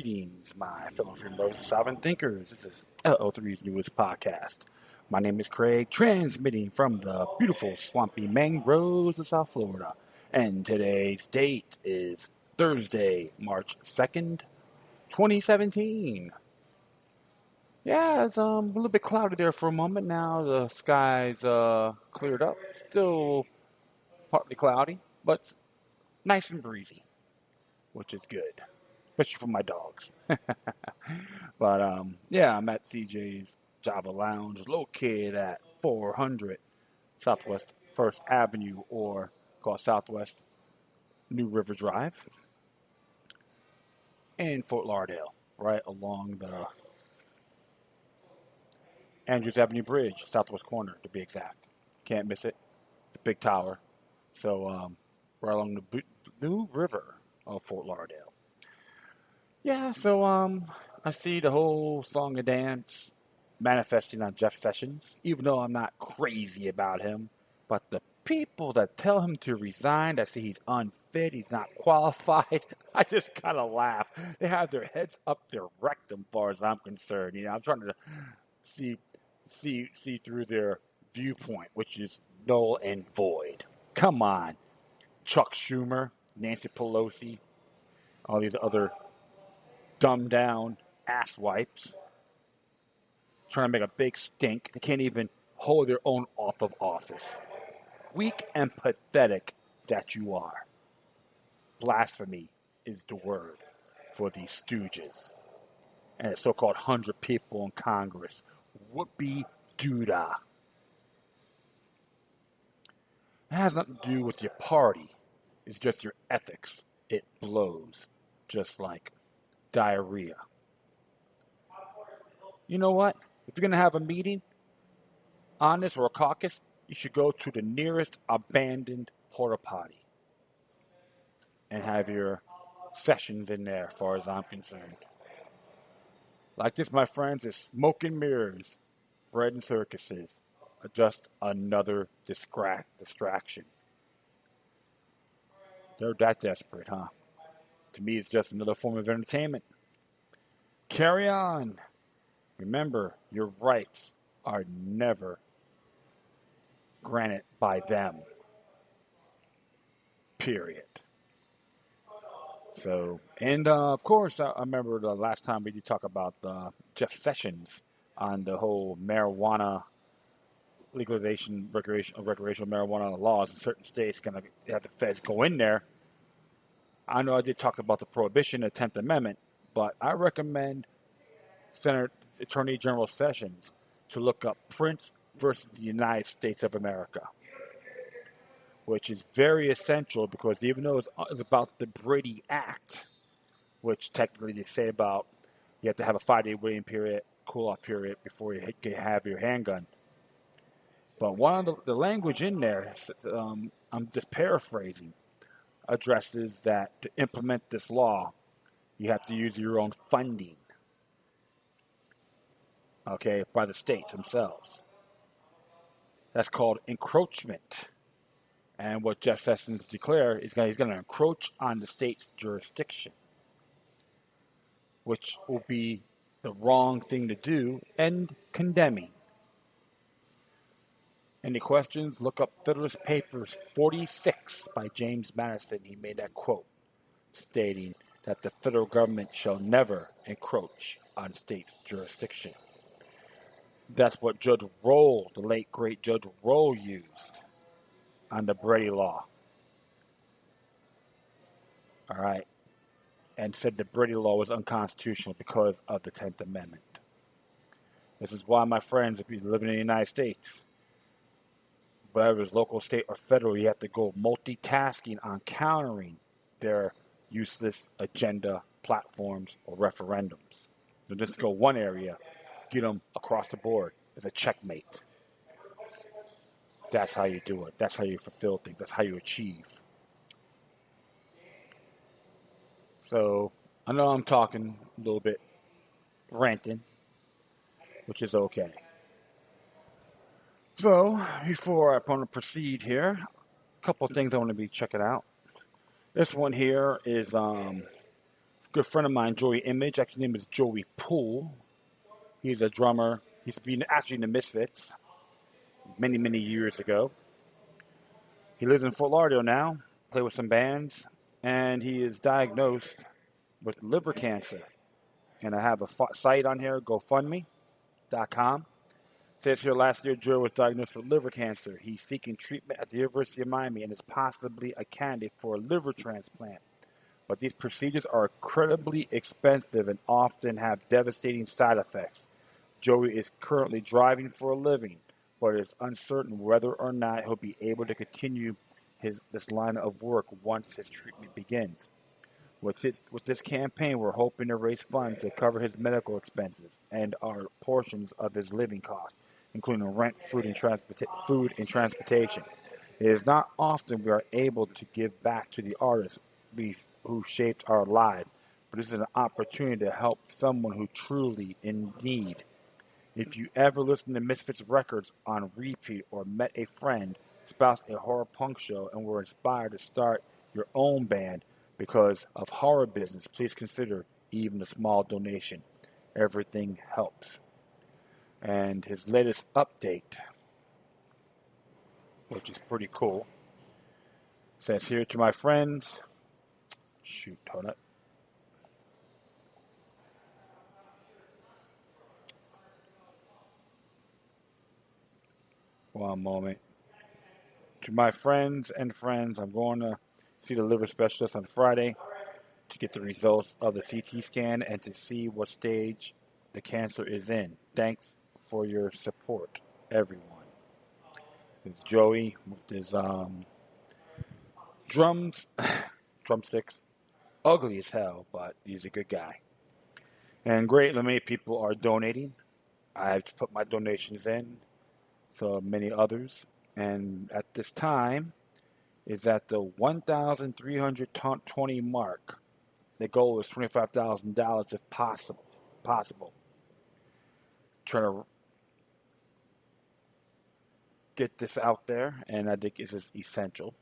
Greetings, my fellow freedom lovers and sovereign thinkers. This is LO3's newest podcast. My name is Craig, transmitting from the beautiful swampy mangroves of South Florida. And today's date is Thursday, March 2nd, 2017. Yeah, it's a little bit cloudy there for a moment. Now the sky's cleared up. Still partly cloudy, but nice and breezy, which is good, especially for my dogs. But yeah, I'm at CJ's Java Lounge, located at 400 Southwest 1st Avenue, or called Southwest New River Drive, in Fort Lauderdale, right along the Andrews Avenue Bridge, southwest corner to be exact. Can't miss it. It's a big tower. So right along the New River of Fort Lauderdale. Yeah, so I see the whole song and dance manifesting on Jeff Sessions, even though I'm not crazy about him. But the people that tell him to resign, that say he's unfit, he's not qualified, I just kind of laugh. They have their heads up their rectum, as far as I'm concerned. You know, I'm trying to see through their viewpoint, which is null and void. Come on, Chuck Schumer, Nancy Pelosi, all these other dumbed down asswipes trying to make a big stink. They can't even hold their own oath of office. Weak and pathetic that you are. Blasphemy is the word for these stooges and the so-called 100 people in Congress. Whoopie doodah. It has nothing to do with your party. It's just your ethics. It blows just like diarrhea. You know what? If you're going to have a meeting on this or a caucus, you should go to the nearest abandoned porta potty and have your sessions in there, as far as I'm concerned. Like this, my friends, is smoke and mirrors, bread and circuses. Just another distraction. They're that desperate, huh? To me, it's just another form of entertainment. Carry on. Remember, your rights are never granted by them. Period. So, and of course, I remember the last time we did talk about Jeff Sessions on the whole marijuana legalization, recreational marijuana laws in certain states. Going to have the feds go in there. I know I did talk about the prohibition, the 10th Amendment, but I recommend Senator Attorney General Sessions to look up Prince versus the United States of America, which is very essential because even though it's about the Brady Act, which technically they say about you have to have a 5-day waiting period, cool-off period before you can have your handgun. But one of the language in there, I'm just paraphrasing, addresses that to implement this law, you have to use your own funding, okay, by the states themselves. That's called encroachment. And what Jeff Sessions declared is he's going to encroach on the state's jurisdiction, which will be the wrong thing to do and condemning. Any questions? Look up Federalist Papers 46 by James Madison. He made that quote stating that the federal government shall never encroach on states' jurisdiction. That's what Judge Roll, the late great Judge Roll, used on the Brady Law. All right. And said the Brady Law was unconstitutional because of the 10th Amendment. This is why, my friends, if you live in the United States, whether it's local, state, or federal, you have to go multitasking on countering their useless agenda platforms or referendums. Don't just go one area, get them across the board as a checkmate. That's how you do it. That's how you fulfill things. That's how you achieve. So, I know I'm talking a little bit ranting, which is okay. So, before I want to proceed here, a couple of things I want to be checking out. This one here is, of Good friend of mine, Joey Image. Actually, his name is Joey Poole. He's a drummer. He's been actually in the Misfits many, many years ago. He lives in Fort Lauderdale now. Play with some bands, and he is diagnosed with liver cancer. And I have a site on here, GoFundMe.com. It says here last year, Joe was diagnosed with liver cancer. He's seeking treatment at the University of Miami and is possibly a candidate for a liver transplant. But these procedures are incredibly expensive and often have devastating side effects. Joey is currently driving for a living, but it is uncertain whether or not he'll be able to continue this line of work once his treatment begins. With this campaign, we're hoping to raise funds to cover his medical expenses and our portions of his living costs, including rent, food, and transportation. It is not often we are able to give back to the artists who shaped our lives, but this is an opportunity to help someone who truly in need. If you ever listen to Misfits records on repeat or met a friend, spouse a horror punk show, and were inspired to start your own band because of horror business, please consider even a small donation. Everything helps. And his latest update, which is pretty cool, says here to my friends, hold up. One moment. To my friends, I'm going to see the liver specialist on Friday to get the results of the CT scan and to see what stage the cancer is in. Thanks for your support, everyone. It's Joey with his drumsticks. Ugly as hell, but he's a good guy. And greatly many people are donating. I have put my donations in, so many others. And at this time, is at the 1,320 mark. The goal is $25,000 if possible. Trying to get this out there, and I think this is essential.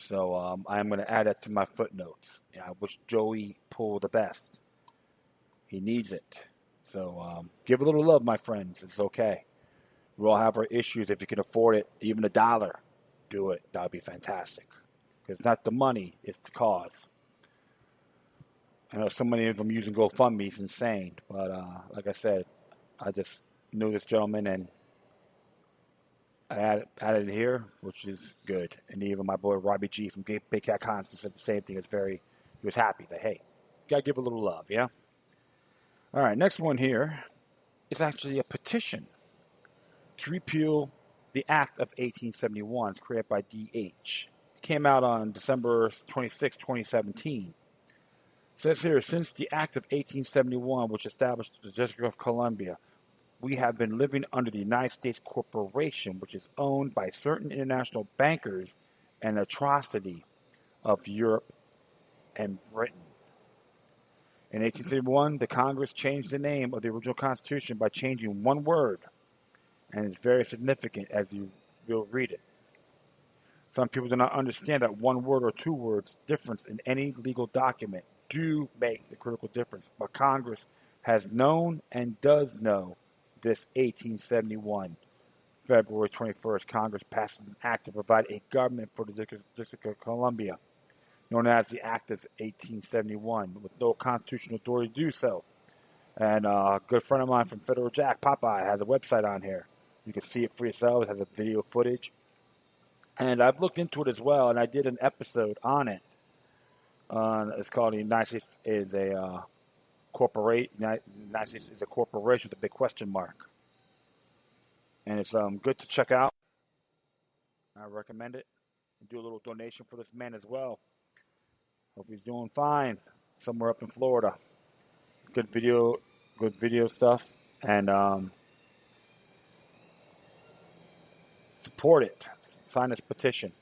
So I'm going to add that to my footnotes. I wish Joey Poole the best. He needs it. So give a little love, my friends. It's okay. We all have our issues. If you can afford it, even $1, do it. That would be fantastic. Because it's not the money, it's the cause. I know so many of them using GoFundMe is insane. But like I said, I just knew this gentleman and I added it here, which is good. And even my boy Robbie G from Big Cat Cons said the same thing. He was happy that, hey, you got to give a little love, yeah? All right, next one here is actually a petition to repeal the Act of 1871. It's created by D.H. It came out on December 26, 2017. It says here, since the Act of 1871, which established the District of Columbia, we have been living under the United States Corporation, which is owned by certain international bankers, an atrocity of Europe and Britain. In 1871, the Congress changed the name of the original Constitution by changing one word, and it's very significant as you will read it. Some people do not understand that one word or two words difference in any legal document do make the critical difference, but Congress has known and does know this. 1871, February 21st, Congress passes an act to provide a government for the District of Columbia, known as the Act of 1871, with no constitutional authority to do so. And a good friend of mine from Federal Jack, Popeye, has a website on here. You can see it for yourself. It has a video footage. And I've looked into it as well, and I did an episode on it. It's called The United States is a United States is a corporation with a big question mark. And it's good to check out. I recommend it. Do a little donation for this man as well. Hope he's doing fine somewhere up in Florida. Good video stuff, and support it. Sign this petition.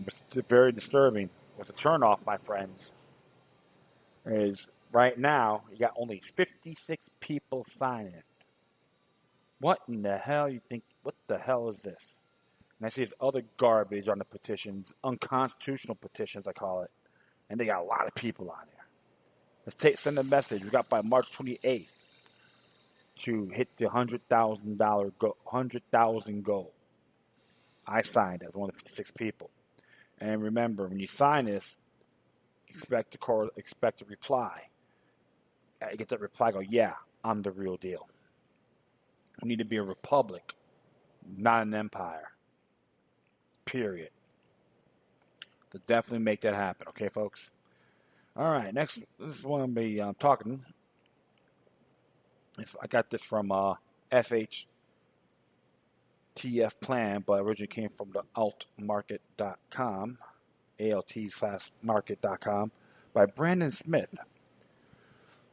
It's very disturbing. What's a turnoff, my friends, is right now you got only 56 people signing it. What in the hell you think? What the hell is this? And I see this other garbage on the petitions, unconstitutional petitions, I call it. And they got a lot of people on there. Let's send a message. We got by March 28th to hit the $100,000 goal. I signed as one of the 56 people. And remember, when you sign this, expect a reply. I get that reply, go, yeah, I'm the real deal. We need to be a republic, not an empire. Period. To definitely make that happen, okay, folks? All right, next, this is one I'm going to be talking. I got this from SHTF Plan, but originally came from the altmarket.com, alt/market.com, by Brandon Smith.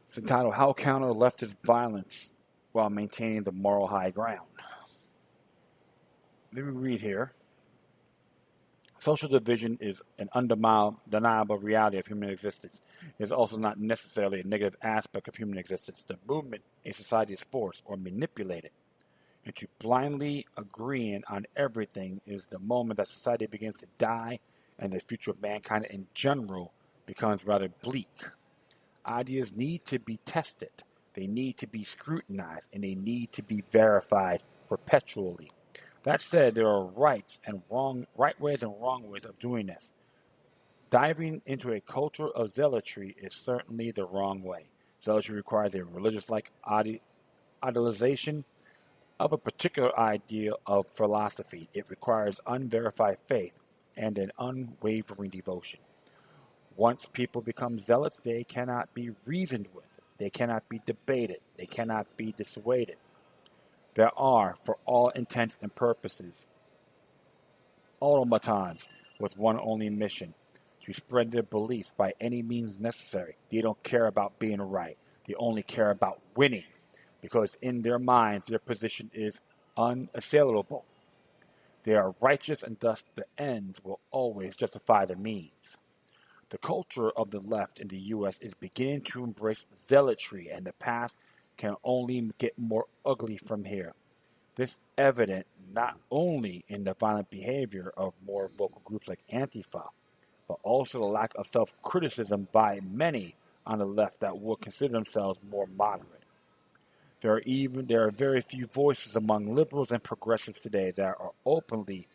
It's entitled, How Counter Leftist Violence While Maintaining the Moral High Ground. Let me read here. Social division is an undeniable reality of human existence. It is also not necessarily a negative aspect of human existence. The movement a society is forced or manipulated into blindly agreeing on everything is the moment that society begins to die and the future of mankind in general becomes rather bleak. Ideas need to be tested, they need to be scrutinized, and they need to be verified perpetually. That said, there are right ways and wrong ways of doing this. Diving into a culture of zealotry is certainly the wrong way. Zealotry requires a religious-like idolization of a particular idea of philosophy. It requires unverified faith and an unwavering devotion. Once people become zealots, they cannot be reasoned with. They cannot be debated. They cannot be dissuaded. There are, for all intents and purposes, automatons with one only mission, to spread their beliefs by any means necessary. They don't care about being right. They only care about winning, because in their minds, their position is unassailable. They are righteous, and thus the ends will always justify the means. The culture of the left in the U.S. is beginning to embrace zealotry, and the path can only get more ugly from here. This is evident not only in the violent behavior of more vocal groups like Antifa, but also the lack of self-criticism by many on the left that would consider themselves more moderate. There are very few voices among liberals and progressives today that are openly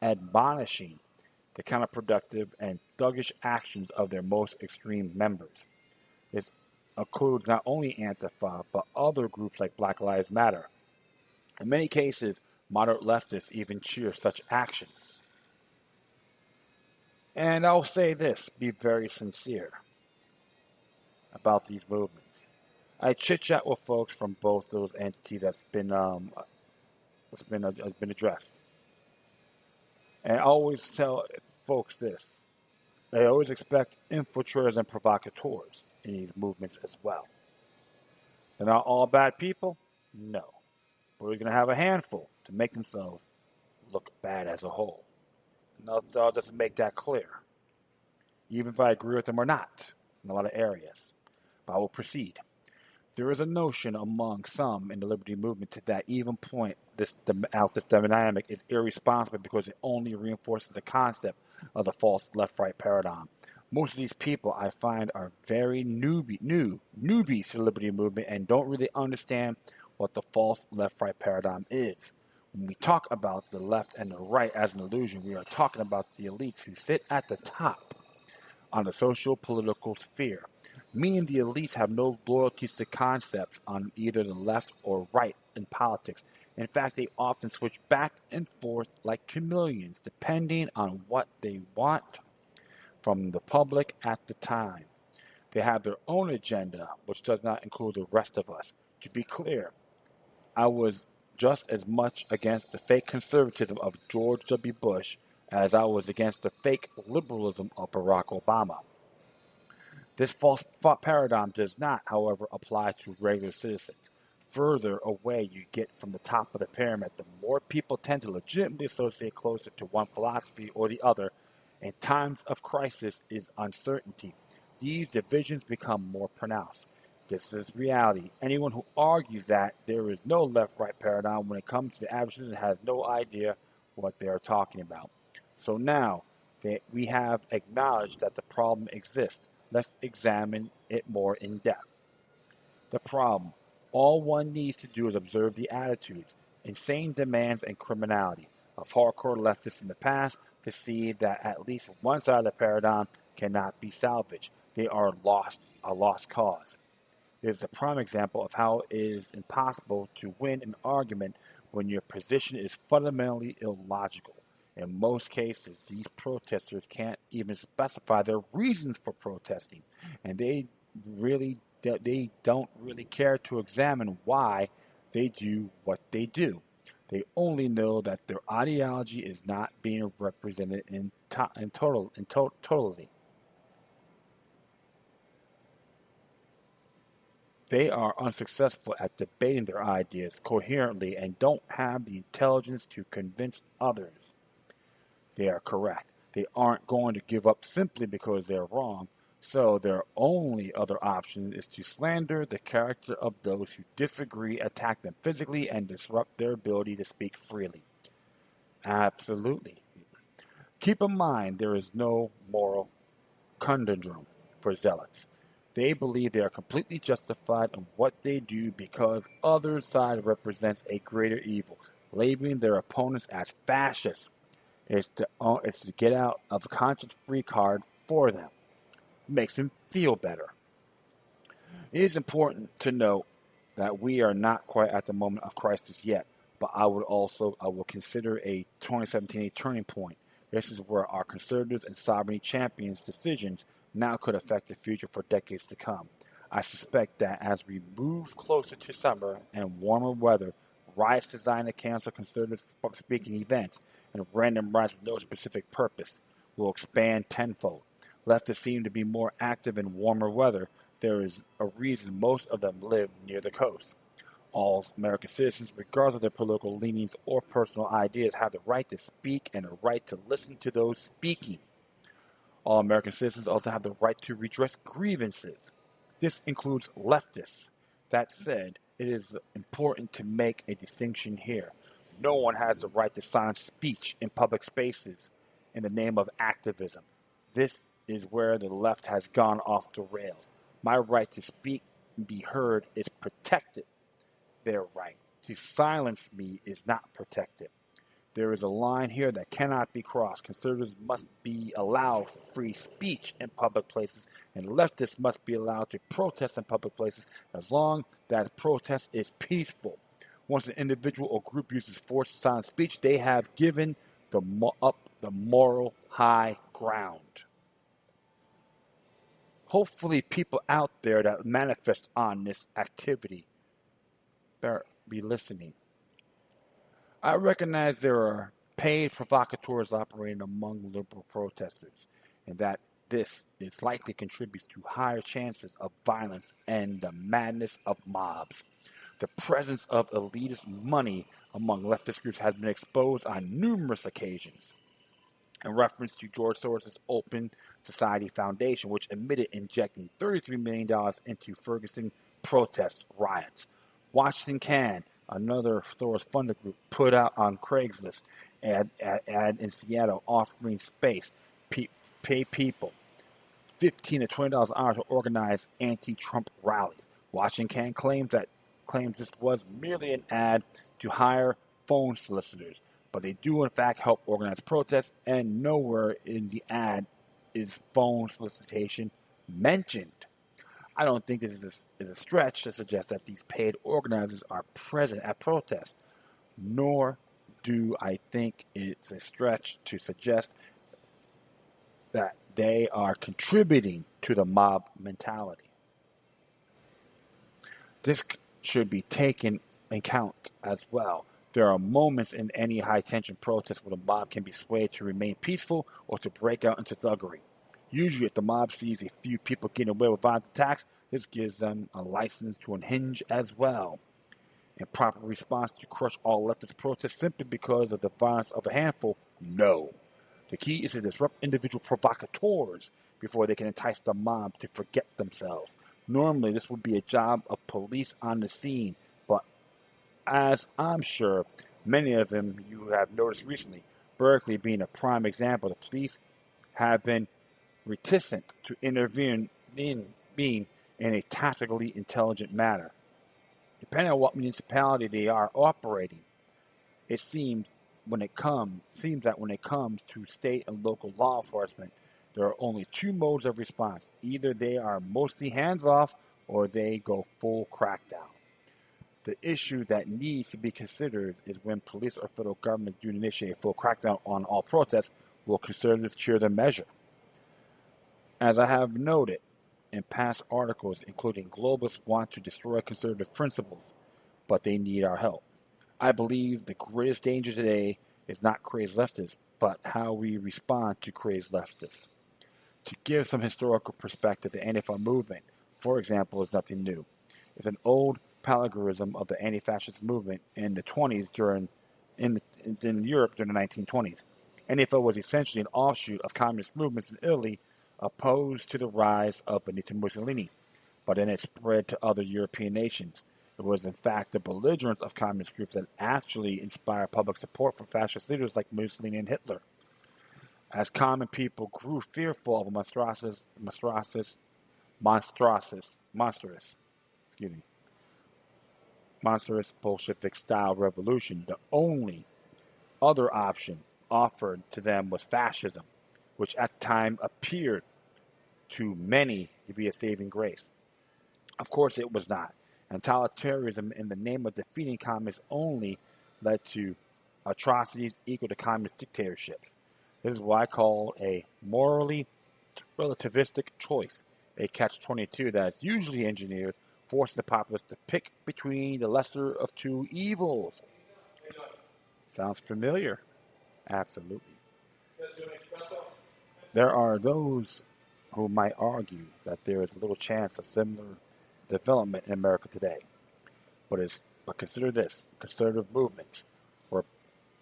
admonishing the counterproductive and thuggish actions of their most extreme members. This includes not only Antifa, but other groups like Black Lives Matter. In many cases, moderate leftists even cheer such actions. And I'll say this, be very sincere about these movements. I chit-chat with folks from both those entities that's been addressed. And I always tell folks this. They always expect infiltrators and provocateurs in these movements as well. They're not all bad people? No. But we're going to have a handful to make themselves look bad as a whole. Nothing doesn't make that clear, even if I agree with them or not in a lot of areas. But I will proceed. There is a notion among some in the liberty movement to that even point this dynamic is irresponsible because it only reinforces the concept of the false left-right paradigm. Most of these people I find are very newbies to the liberty movement and don't really understand what the false left-right paradigm is. When we talk about the left and the right as an illusion, we are talking about the elites who sit at the top on the social-political sphere, meaning the elites have no loyalties to concepts on either the left or right in politics. In fact, they often switch back and forth like chameleons, depending on what they want from the public at the time. They have their own agenda, which does not include the rest of us. To be clear, I was just as much against the fake conservatism of George W. Bush as I was against the fake liberalism of Barack Obama. This false paradigm does not, however, apply to regular citizens. Further away you get from the top of the pyramid, the more people tend to legitimately associate closer to one philosophy or the other. In times of crisis is uncertainty. These divisions become more pronounced. This is reality. Anyone who argues that there is no left-right paradigm when it comes to the average citizen has no idea what they are talking about. So now, We have acknowledged that the problem exists. Let's examine it more in depth. The problem. All one needs to do is observe the attitudes, insane demands, and criminality of hardcore leftists in the past to see that at least one side of the paradigm cannot be salvaged. They are a lost cause. It is a prime example of how it is impossible to win an argument when your position is fundamentally illogical. In most cases, these protesters can't even specify their reasons for protesting, and they don't really care to examine why they do what they do. They only know that their ideology is not being represented in totality. They are unsuccessful at debating their ideas coherently and don't have the intelligence to convince others they are correct. They aren't going to give up simply because they're wrong, so their only other option is to slander the character of those who disagree, attack them physically, and disrupt their ability to speak freely. Absolutely. Keep in mind there is no moral conundrum for zealots. They believe they are completely justified in what they do because other side represents a greater evil. Labeling their opponents as fascists is to get out of the conscience-free card for them. Makes them feel better. It is important to note that we are not quite at the moment of crisis yet, but I will consider 2017 a turning point. This is where our conservatives and sovereignty champions' decisions now could affect the future for decades to come. I suspect that as we move closer to summer and warmer weather, riots designed to cancel conservative speaking events and random riots with no specific purpose will expand tenfold. Leftists seem to be more active in warmer weather. There is a reason most of them live near the coast. All American citizens, regardless of their political leanings or personal ideas, have the right to speak and the right to listen to those speaking. All American citizens also have the right to redress grievances. This includes leftists. That said, it is important to make a distinction here. No one has the right to silence speech in public spaces in the name of activism. This is where the left has gone off the rails. My right to speak and be heard is protected. Their right to silence me is not protected. There is a line here that cannot be crossed. Conservatives must be allowed free speech in public places, and leftists must be allowed to protest in public places as long as protest is peaceful. Once an individual or group uses force to silence speech, they have given up the moral high ground. Hopefully people out there that manifest on this activity better be listening. I recognize there are paid provocateurs operating among liberal protesters, and that this is likely contributes to higher chances of violence and the madness of mobs. The presence of elitist money among leftist groups has been exposed on numerous occasions. In reference to George Soros' Open Society Foundation, which admitted injecting $33 million into Ferguson protest riots. Washington Can, another Soros-funded group, put out on Craigslist ad in Seattle offering space, pay people $15 to $20 an hour to organize anti-Trump rallies. Washington Can claims this was merely an ad to hire phone solicitors, but they do in fact help organize protests, and nowhere in the ad is phone solicitation mentioned. I don't think this is a stretch to suggest that these paid organizers are present at protests, nor do I think it's a stretch to suggest that they are contributing to the mob mentality. This should be taken in account as well. There are moments in any high-tension protest where the mob can be swayed to remain peaceful or to break out into thuggery. Usually, if the mob sees a few people getting away with violent attacks, this gives them a license to unhinge as well. In proper response to crush all leftist protests simply because of the violence of a handful? No. The key is to disrupt individual provocateurs before they can entice the mob to forget themselves. Normally, this would be a job of police on the scene, but as I'm sure many of them you have noticed recently, Berkeley being a prime example, the police have been reticent to intervene in a tactically intelligent manner. Depending on what municipality they are operating, it seems that when it comes to state and local law enforcement, there are only two modes of response. Either they are mostly hands-off or they go full crackdown. The issue that needs to be considered is when police or federal governments do initiate a full crackdown on all protests, will conservatives cheer the measure? As I have noted in past articles, including globalists want to destroy conservative principles, but they need our help. I believe the greatest danger today is not crazed leftists, but how we respond to crazed leftists. To give some historical perspective, the Antifa movement, for example, is nothing new. It's an old plagiarism of the anti-fascist movement in the 20s in Europe during the 1920s. Antifa was essentially an offshoot of communist movements in Italy opposed to the rise of Benito Mussolini, but then it spread to other European nations. It was in fact the belligerence of communist groups that actually inspired public support for fascist leaders like Mussolini and Hitler. As common people grew fearful of a monstrous Bolshevik-style revolution, the only other option offered to them was fascism, which at the time appeared to many to be a saving grace. Of course it was not. And totalitarianism in the name of defeating communists only led to atrocities equal to communist dictatorships. This is what I call a morally relativistic choice, a catch-22 that is usually engineered, forcing the populace to pick between the lesser of two evils. Sounds familiar? Absolutely. There are those who might argue that there is little chance of similar development in America today. But consider this: conservative movements were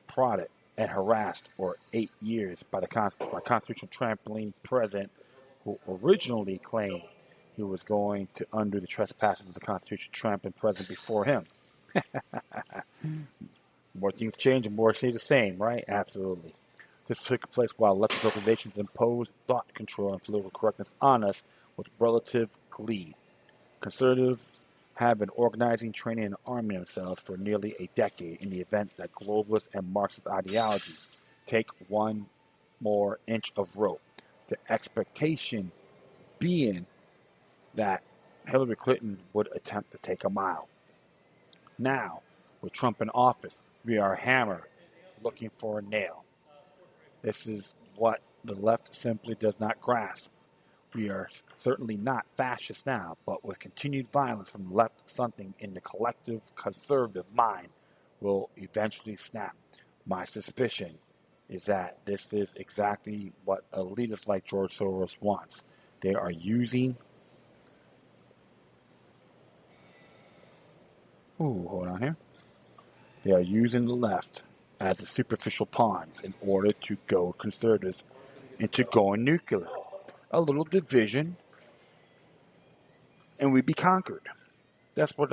prodded and harassed for 8 years by constitutional trampling president who originally claimed he was going to undo the trespasses of the constitutional trampling president before him. More things change and more stay the same, right? Absolutely. This took place while leftist organizations imposed thought control and political correctness on us with relative glee. Conservatives have been organizing, training, and arming themselves for nearly a decade in the event that globalist and Marxist ideologies take one more inch of rope. The expectation being that Hillary Clinton would attempt to take a mile. Now, with Trump in office, we are a hammer looking for a nail. This is what the left simply does not grasp. We are certainly not fascist now, but with continued violence from the left, something in the collective conservative mind will eventually snap. My suspicion is that this is exactly what elitists like George Soros wants. They are using... hold on here. They are using the left as the superficial pawns in order to goad conservatives into going nuclear. A little division, and we'd be conquered. That's what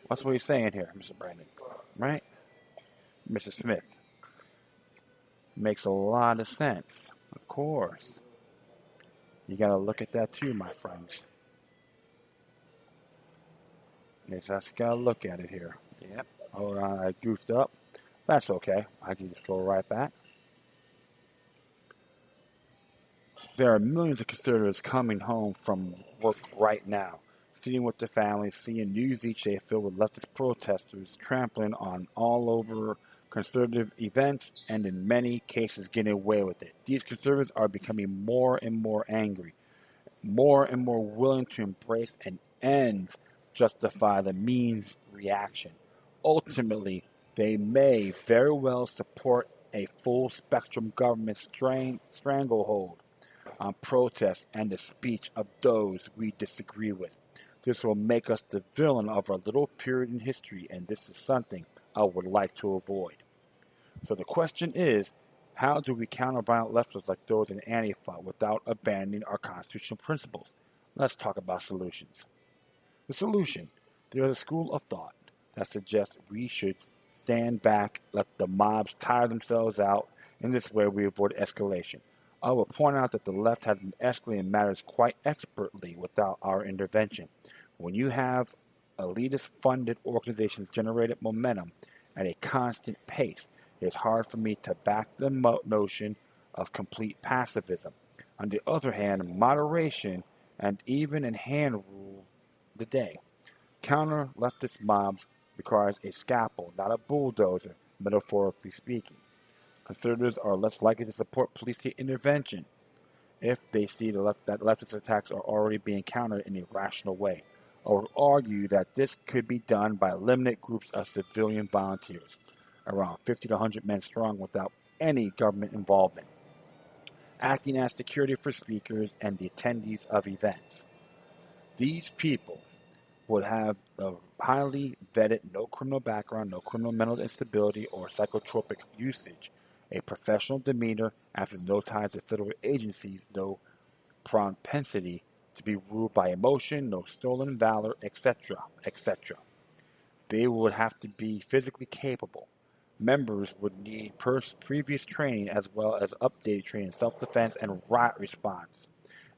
he's saying here, Mr. Brandon, right? Mr. Smith. Makes a lot of sense, of course. You gotta look at that too, my friends. Yes, I just gotta look at it here. Yep. Hold on, I goofed up. That's okay. I can just go right back. There are millions of conservatives coming home from work right now, sitting with their families, seeing news each day filled with leftist protesters trampling on all over conservative events and in many cases getting away with it. These conservatives are becoming more and more angry, more and more willing to embrace an ends justify the means reaction. Ultimately, they may very well support a full spectrum government stranglehold on protests and the speech of those we disagree with. This will make us the villain of our little period in history, and this is something I would like to avoid. So the question is, how do we counter violent leftists like those in Antifa without abandoning our constitutional principles? Let's talk about solutions. The solution: there is a school of thought that suggests we should stand back, let the mobs tire themselves out. In this way, we avoid escalation. I will point out that the left has been escalating matters quite expertly without our intervention. When you have elitist-funded organizations generating momentum at a constant pace, it is hard for me to back the notion of complete pacifism. On the other hand, moderation and even in hand rule the day. Counter leftist mobs requires a scalpel, not a bulldozer, metaphorically speaking. Conservatives are less likely to support police state intervention if they see that leftist attacks are already being countered in a rational way. I would argue that this could be done by limited groups of civilian volunteers, around 50 to 100 men strong without any government involvement, acting as security for speakers and the attendees of events. These people would have a highly vetted, no criminal background, no criminal mental instability or psychotropic usage, a professional demeanor after no ties to federal agencies, no propensity to be ruled by emotion, no stolen valor, etc., etc. They would have to be physically capable. Members would need previous training as well as updated training in self-defense and riot response,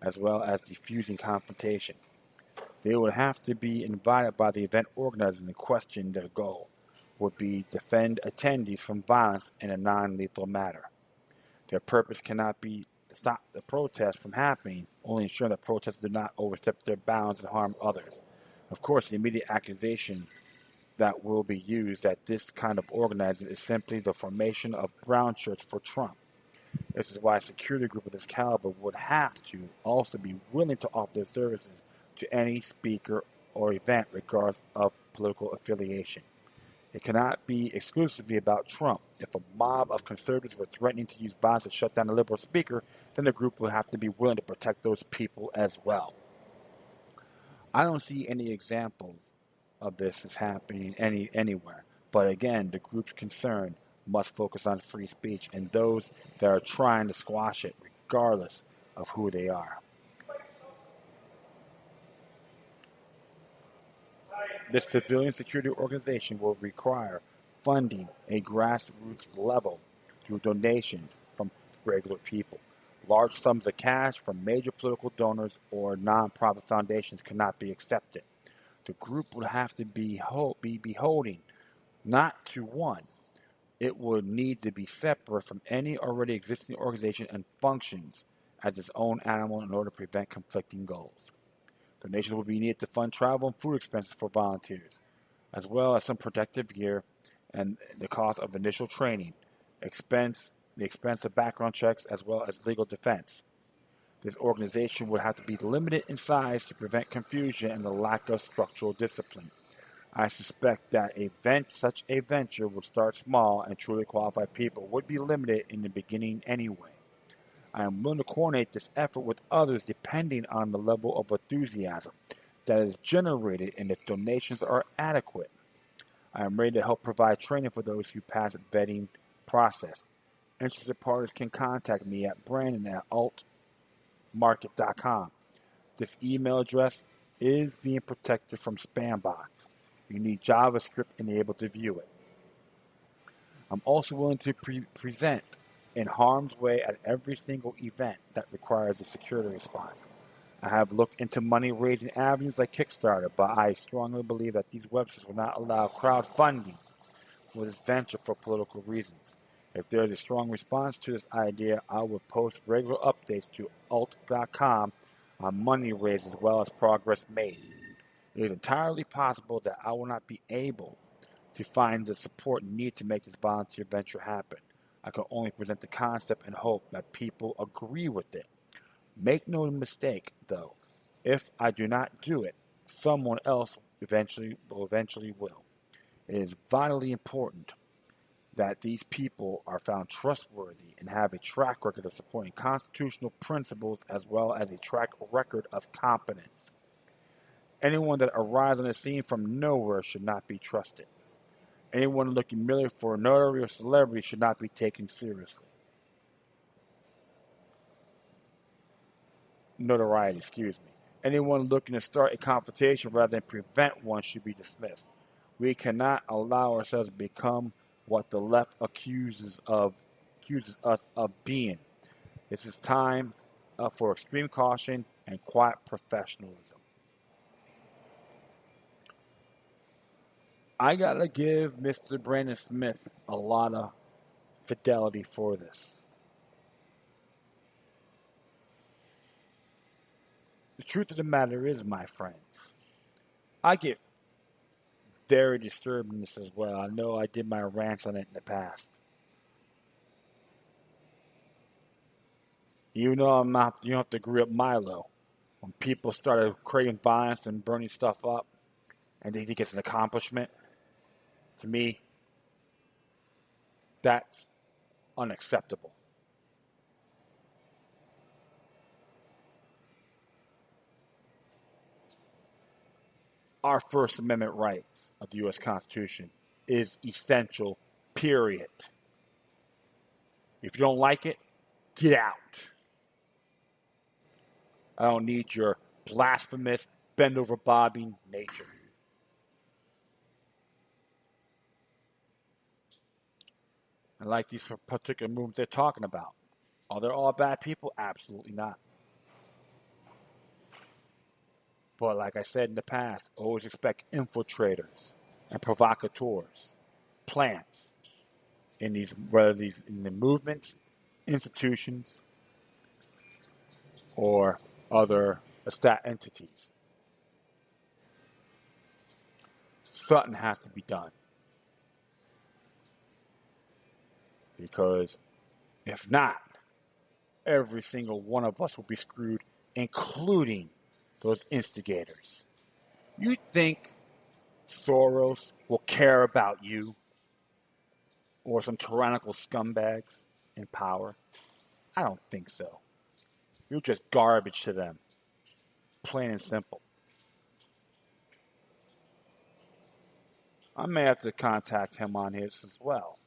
as well as defusing confrontation. They would have to be invited by the event organizers in question. Their goal would be defend attendees from violence in a non-lethal manner. Their purpose cannot be to stop the protest from happening, only ensuring that protesters do not overstep their bounds and harm others. Of course, the immediate accusation that will be used at this kind of organizing is simply the formation of brown shirts for Trump. This is why a security group of this caliber would have to also be willing to offer their services to any speaker or event regardless of political affiliation. It cannot be exclusively about Trump. If a mob of conservatives were threatening to use violence to shut down a liberal speaker, then the group will have to be willing to protect those people as well. I don't see any examples of this is happening anywhere. But again, the groups concerned must focus on free speech and those that are trying to squash it, regardless of who they are. This civilian security organization will require funding at a grassroots level through donations from regular people. Large sums of cash from major political donors or non-profit foundations cannot be accepted. The group would have to be beholden not to one. It would need to be separate from any already existing organization and functions as its own animal in order to prevent conflicting goals. Donations will be needed to fund travel and food expenses for volunteers, as well as some protective gear and the cost of initial training, the expense of background checks, as well as legal defense. This organization would have to be limited in size to prevent confusion and the lack of structural discipline. I suspect that such a venture would start small and truly qualified people would be limited in the beginning anyway. I am willing to coordinate this effort with others depending on the level of enthusiasm that is generated and if donations are adequate. I am ready to help provide training for those who pass the vetting process. Interested parties can contact me at brandon@altmarket.com. This email address is being protected from spam bots. You need JavaScript enabled to view it. I'm also willing to present in harm's way at every single event that requires a security response. I have looked into money-raising avenues like Kickstarter, but I strongly believe that these websites will not allow crowdfunding for this venture for political reasons. If there is a strong response to this idea, I will post regular updates to alt.com on money raised as well as progress made. It is entirely possible that I will not be able to find the support needed to make this volunteer venture happen. I can only present the concept and hope that people agree with it. Make no mistake, though, if I do not do it, someone else eventually will. It is vitally important that these people are found trustworthy and have a track record of supporting constitutional principles as well as a track record of competence. Anyone that arrives on the scene from nowhere should not be trusted. Anyone looking merely for notoriety or celebrity should not be taken seriously. Anyone looking to start a confrontation rather than prevent one should be dismissed. We cannot allow ourselves to become what the left accuses us of being. This is time for extreme caution and quiet professionalism. I gotta give Mr. Brandon Smith a lot of fidelity for this. The truth of the matter is, my friends, I get very disturbed in this as well. I know I did my rants on it in the past. You know, you don't have to agree with Milo. When people started creating violence and burning stuff up, and they think it's an accomplishment, to me, that's unacceptable. Our First Amendment rights of the U.S. Constitution is essential, period. If you don't like it, get out. I don't need your blasphemous, bend-over-bobbing nature. And like these particular movements they're talking about. Are they all bad people? Absolutely not. But like I said in the past, always expect infiltrators and provocateurs, plants, in these, whether these in the movements, institutions, or other entities. Something has to be done. Because if not, every single one of us will be screwed, including those instigators. You think Soros will care about you or some tyrannical scumbags in power? I don't think so. You're just garbage to them. Plain and simple. I may have to contact him on his as well.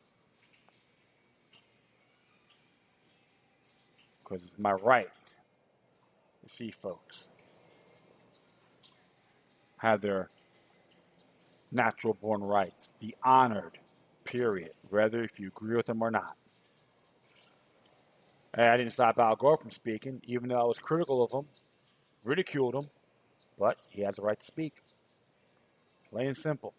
Because it's my right to see folks have their natural born rights be honored, period, whether if you agree with them or not. And I didn't stop Al Gore from speaking, even though I was critical of him, ridiculed him, but he has the right to speak. Plain and simple.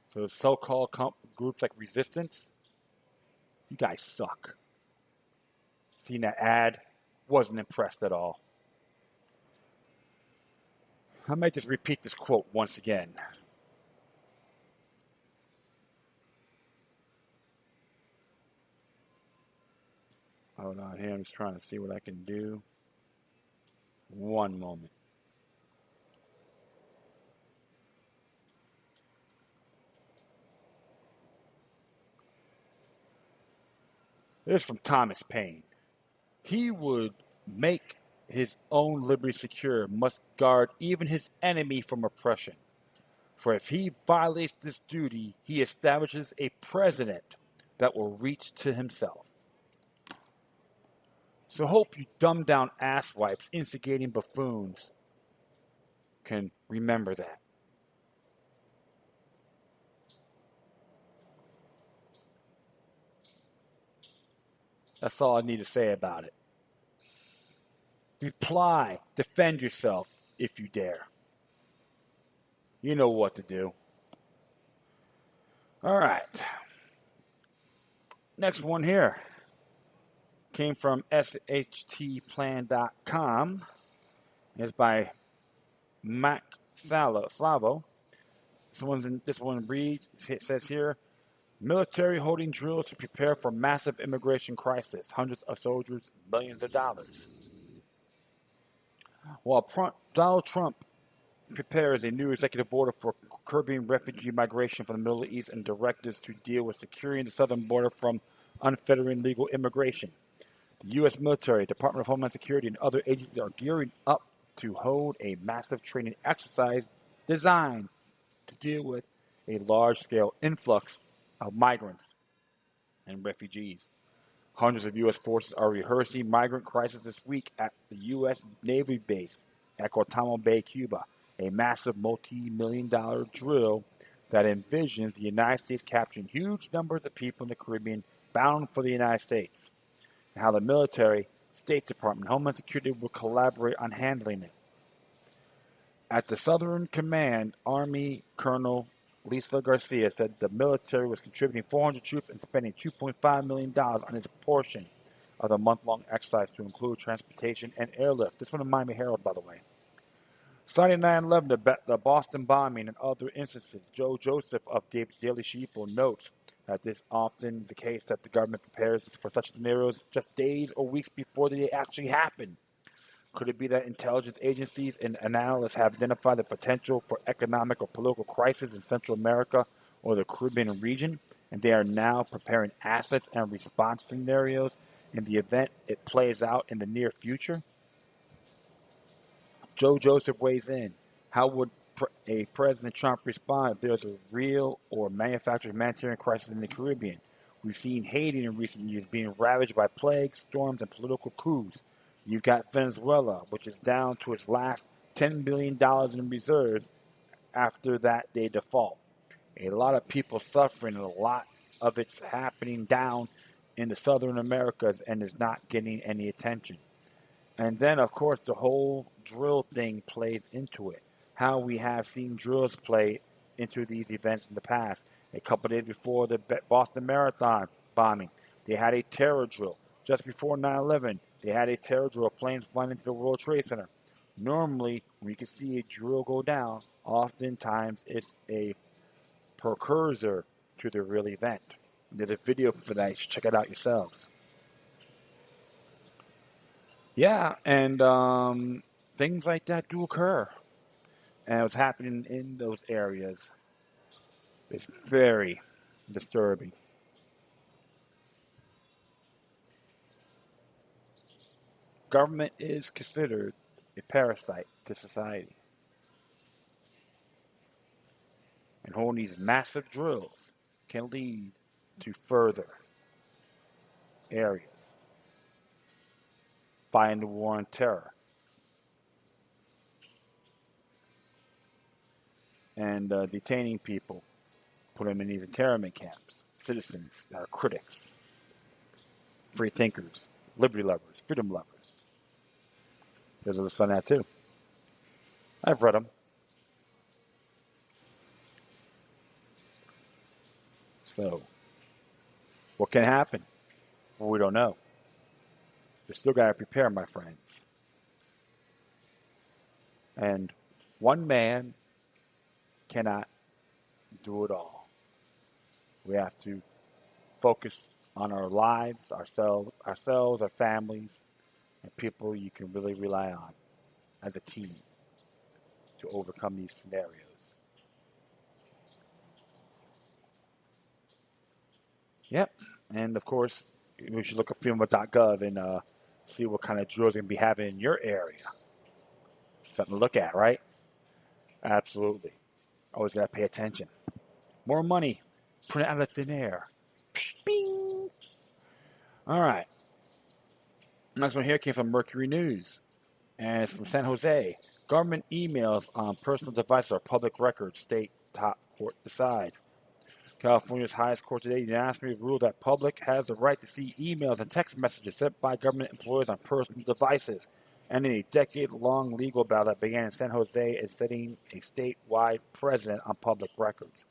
So the so-called groups like Resistance, you guys suck. Seen that ad, wasn't impressed at all. I might just repeat this quote once again. Hold on here, I'm just trying to see what I can do. One moment. This is from Thomas Paine. He would make his own liberty secure, must guard even his enemy from oppression. For if he violates this duty, he establishes a precedent that will reach to himself. So hope you dumb down asswipes, instigating buffoons can remember that. That's all I need to say about it. Reply, defend yourself if you dare. You know what to do. All right. Next one here came from shtplan.com. It's by Mac Slavo. This one reads, it says here, military holding drills to prepare for massive immigration crisis. Hundreds of soldiers, billions of dollars. While Donald Trump prepares a new executive order for curbing refugee migration from the Middle East and directives to deal with securing the southern border from unfettering legal immigration, the U.S. military, Department of Homeland Security, and other agencies are gearing up to hold a massive training exercise designed to deal with a large-scale influx of migrants and refugees. Hundreds of U.S. forces are rehearsing migrant crisis this week at the U.S. Navy base at Guantanamo Bay, Cuba, a massive multi-million-dollar drill that envisions the United States capturing huge numbers of people in the Caribbean bound for the United States. and how the military, State Department, Homeland Security will collaborate on handling it. At the Southern Command, Army Colonel Lisa Garcia said the military was contributing 400 troops and spending $2.5 million on its portion of the month-long exercise to include transportation and airlift. This from the Miami Herald, by the way. Citing 9/11, the Boston bombing, and other instances, Joe Joseph of Daily Sheeple notes that this often is the case that the government prepares for such scenarios just days or weeks before they actually happen. Could it be that intelligence agencies and analysts have identified the potential for economic or political crisis in Central America or the Caribbean region, and they are now preparing assets and response scenarios in the event it plays out in the near future? Joe Joseph weighs in. How would a President Trump respond if there's a real or manufactured humanitarian crisis in the Caribbean? We've seen Haiti in recent years being ravaged by plagues, storms, and political coups. You've got Venezuela, which is down to its last $10 billion in reserves after that they default. A lot of people suffering, and a lot of it's happening down in the Southern Americas and is not getting any attention. And then, of course, the whole drill thing plays into it. How we have seen drills play into these events in the past. A couple days before the Boston Marathon bombing, they had a terror drill. Just before 9/11, they had a terror drill, planes flying into the World Trade Center. Normally, when you can see a drill go down, oftentimes it's a precursor to the real event. There's a video for that. You should check it out yourselves. Yeah, and things like that do occur. And what's happening in those areas is very disturbing. Government is considered a parasite to society. And holding these massive drills can lead to further areas. Fighting the war on terror. And detaining people, put them in these internment camps. Citizens that are critics, free thinkers, liberty lovers, freedom lovers. There's a list on that too. I've read them. So, what can happen? Well, we don't know. You still got to prepare, my friends. And one man cannot do it all. We have to focus on our lives, ourselves, our families, and people you can really rely on as a team to overcome these scenarios. Yep. And of course, we should look at FEMA.gov and see what kind of drills you're going to be having in your area. Something to look at, right? Absolutely. Always got to pay attention. More money. Put it out of thin air. Bing. All right. Next one here came from Mercury News. And it's from San Jose. Government emails on personal devices are public records. State top court decides. California's highest court today unanimously ruled that public has the right to see emails and text messages sent by government employees on personal devices, ending a decade-long legal battle that began in San Jose and setting a statewide precedent on public records.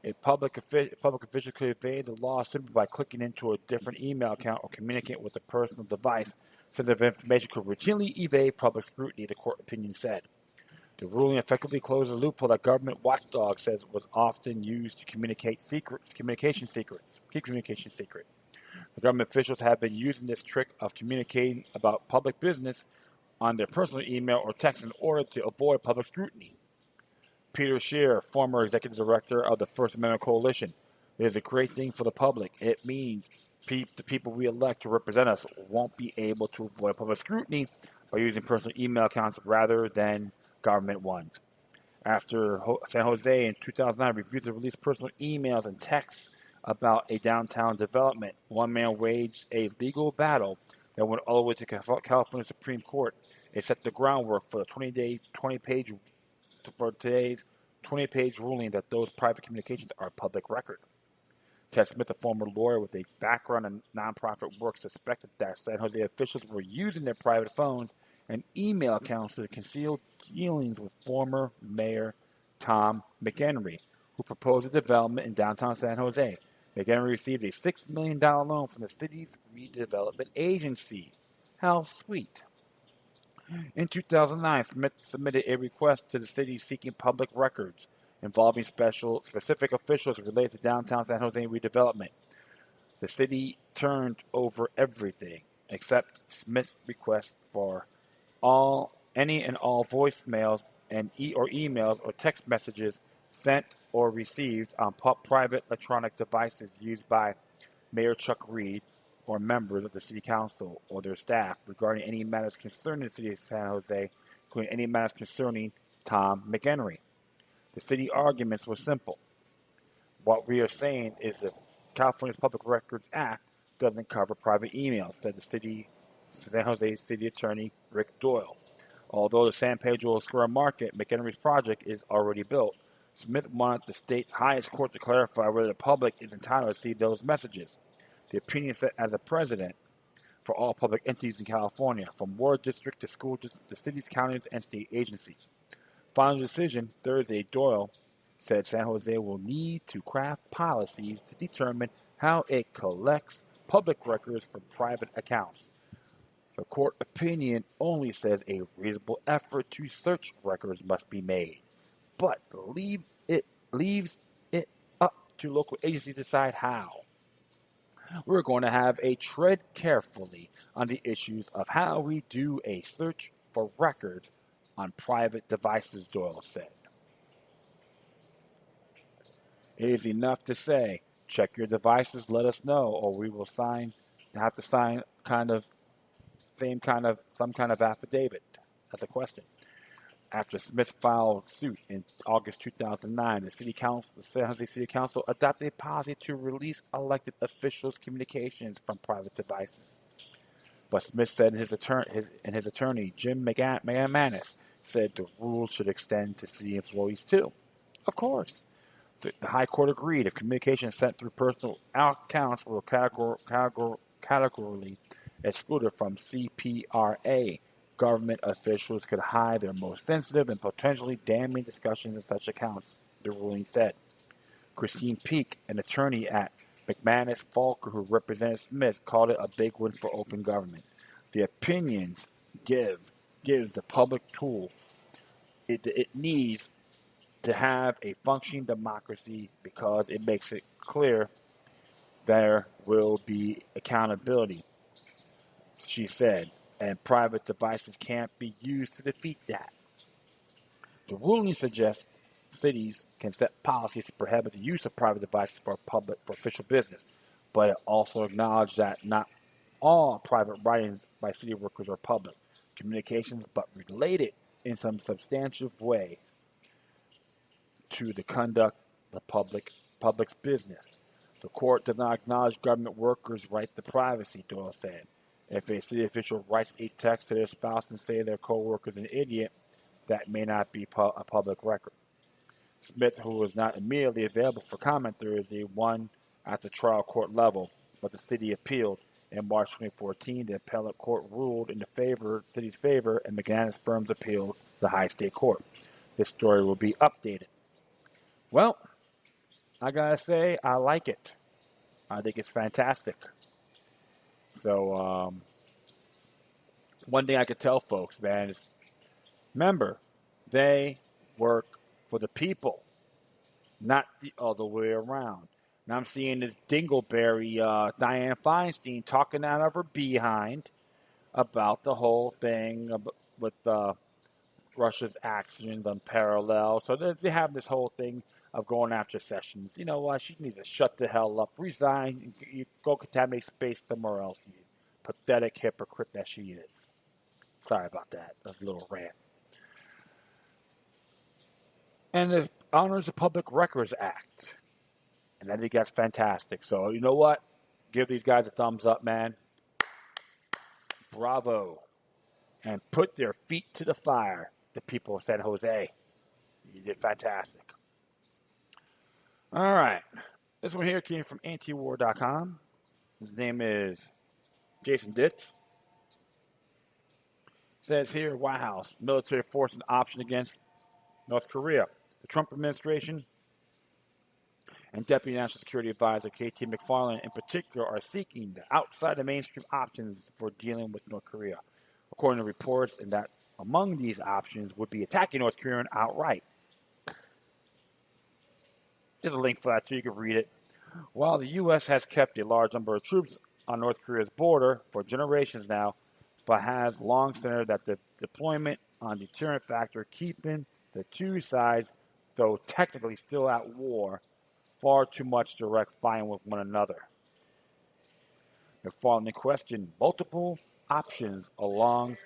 A public official could evade the law simply by clicking into a different email account or communicating with a personal device. Sensitive information could routinely evade public scrutiny, the court opinion said. The ruling effectively closes a loophole that government watchdog says was often used to keep communication secret. The government officials have been using this trick of communicating about public business on their personal email or text in order to avoid public scrutiny. Peter Scheer, former executive director of the First Amendment Coalition, it is a great thing for the public. It means the people we elect to represent us won't be able to avoid public scrutiny by using personal email accounts rather than government ones. After San Jose in 2009 refused to release personal emails and texts about a downtown development, one man waged a legal battle that went all the way to California Supreme Court. It set the groundwork for today's 20-page ruling that those private communications are public record. Ted Smith, a former lawyer with a background in nonprofit work, suspected that San Jose officials were using their private phones and email accounts to conceal dealings with former Mayor Tom McHenry, who proposed a development in downtown San Jose. McHenry received a $6 million loan from the city's redevelopment agency. How sweet. In 2009, Smith submitted a request to the city seeking public records involving specific officials related to downtown San Jose redevelopment. The city turned over everything except Smith's request for any and all voicemails and emails or text messages sent or received on private electronic devices used by Mayor Chuck Reed or members of the city council or their staff regarding any matters concerning the city of San Jose, including any matters concerning Tom McHenry. The city arguments were simple. What we are saying is that California's Public Records Act doesn't cover private emails, said the San Jose City Attorney Rick Doyle. Although the San Pedro Square Market, McHenry's project, is already built, Smith wanted the state's highest court to clarify whether the public is entitled to see those messages. The opinion set as a precedent for all public entities in California, from ward districts to school districts to cities, counties, and state agencies. Final decision, Thursday, Doyle said San Jose will need to craft policies to determine how it collects public records from private accounts. The court opinion only says a reasonable effort to search records must be made, but leaves it up to local agencies to decide how. We're going to have a tread carefully on the issues of how we do a search for records on private devices, Doyle said. It is enough to say, check your devices, let us know, or we will have to sign some kind of affidavit. That's a question. After Smith filed suit in August 2009, the San Jose City Council adopted a policy to release elected officials' communications from private devices. But Smith said his attorney, Jim McManus, said the rules should extend to city employees too. Of course. The High Court agreed if communications sent through personal accounts were categorically excluded from CPRA. Government officials could hide their most sensitive and potentially damning discussions in such accounts, the ruling said. Christine Peake, an attorney at McManus Falker who represented Smith, called it a big win for open government. The opinions gives the public tool it needs to have a functioning democracy because it makes it clear there will be accountability, she said, and private devices can't be used to defeat that. The ruling suggests cities can set policies to prohibit the use of private devices for official business, but it also acknowledged that not all private writings by city workers are public communications, but related in some substantive way to the conduct of the public's business. The court does not acknowledge government workers' right to privacy, Doyle said. If a city official writes a text to their spouse and say their co-worker is an idiot, that may not be a public record. Smith, who was not immediately available for comment Thursday, won at the trial court level, but the city appealed. In March 2014, the appellate court ruled in the city's favor, and McManus firms appealed to the high state court. This story will be updated. Well, I gotta say, I like it. I think it's fantastic. So, one thing I could tell folks, man, is remember, they work for the people, not the other way around. Now I'm seeing this dingleberry Dianne Feinstein talking out of her behind about the whole thing with Russia's actions unparalleled. So they have this whole thing of going after Sessions. You know what? She needs to shut the hell up, resign, you go contaminate space somewhere else, you pathetic hypocrite that she is. Sorry about that. That's a little rant. And it honors the Public Records Act. And I think that's fantastic. So, you know what? Give these guys a thumbs up, man. Bravo. And put their feet to the fire, the people of San Jose. You did fantastic. All right. This one here came from antiwar.com. His name is Jason Ditz. Says here, White House, military force an option against North Korea. The Trump administration and Deputy National Security Advisor KT McFarland in particular are seeking the outside the mainstream options for dealing with North Korea. According to reports, and that among these options would be attacking North Korea outright. There's a link for that so you can read it. While the U.S. has kept a large number of troops on North Korea's border for generations now, but has long centered that the deployment on deterrent factor, keeping the two sides, though technically still at war, far too much direct fighting with one another. McFarland questioned multiple options along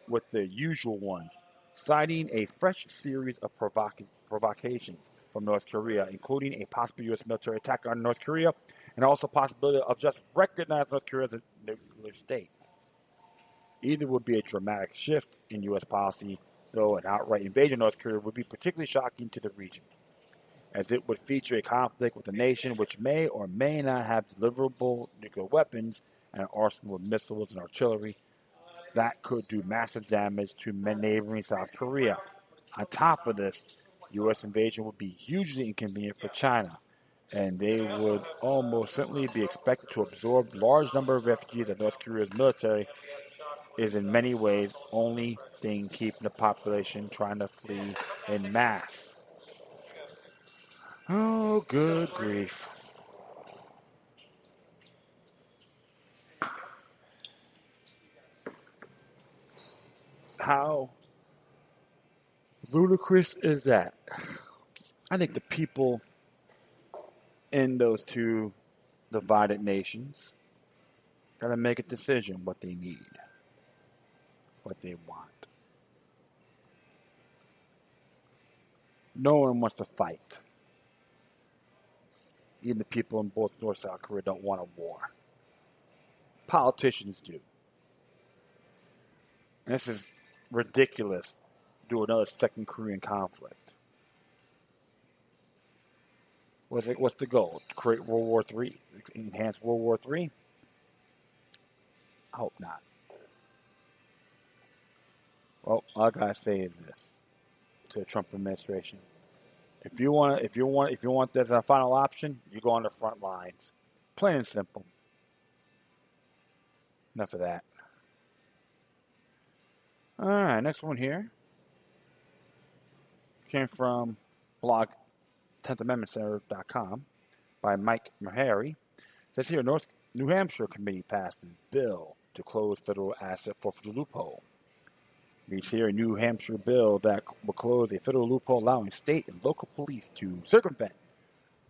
with the usual ones, citing a fresh series of provocations from North Korea, including a possible U.S. military attack on North Korea and also possibility of just recognizing North Korea as a nuclear state. Either would be a dramatic shift in U.S. policy, though an outright invasion of North Korea would be particularly shocking to the region, as it would feature a conflict with a nation which may or may not have deliverable nuclear weapons and an arsenal of missiles and artillery that could do massive damage to neighboring South Korea. On top of this, U.S. invasion would be hugely inconvenient for China, and they would almost certainly be expected to absorb large number of refugees that North Korea's military is in many ways only thing keeping the population trying to flee en masse. Oh, good grief. How ludicrous is that? I think the people in those two divided nations got to make a decision what they need, what they want. No one wants to fight. Even the people in both North and South Korea don't want a war. Politicians do. And this is ridiculous. Do another second Korean conflict. What's the goal? To create World War III? Enhance World War III? I hope not. Well, all I gotta say is this to the Trump administration: if you want this as a final option, you go on the front lines. Plain and simple. Enough of that. All right, next one here came from blog 10thAmendmentCenter.com by Mike Meharry. It says here, New Hampshire committee passes bill to close federal asset forfeiture loophole. Reads here a New Hampshire bill that will close a federal loophole allowing state and local police to circumvent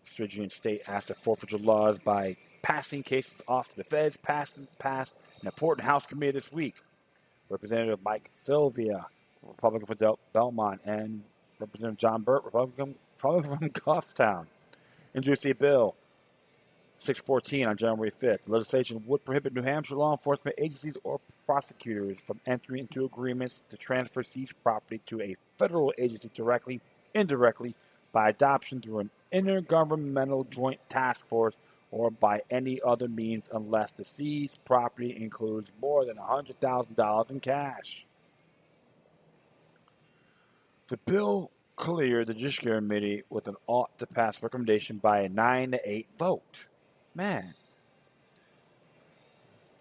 stringent state asset forfeiture laws by passing cases off to the feds. Passed an important House committee this week. Representative Mike Sylvia, Republican from Belmont, and Representative John Burt, Republican from Goffstown, introduced a bill 614 on January 5th. The legislation would prohibit New Hampshire law enforcement agencies or prosecutors from entering into agreements to transfer seized property to a federal agency directly, indirectly, by adoption through an intergovernmental joint task force or by any other means unless the seized property includes more than $100,000 in cash. The bill cleared the Judiciary Committee with an ought to pass recommendation by a 9-8 vote. Man.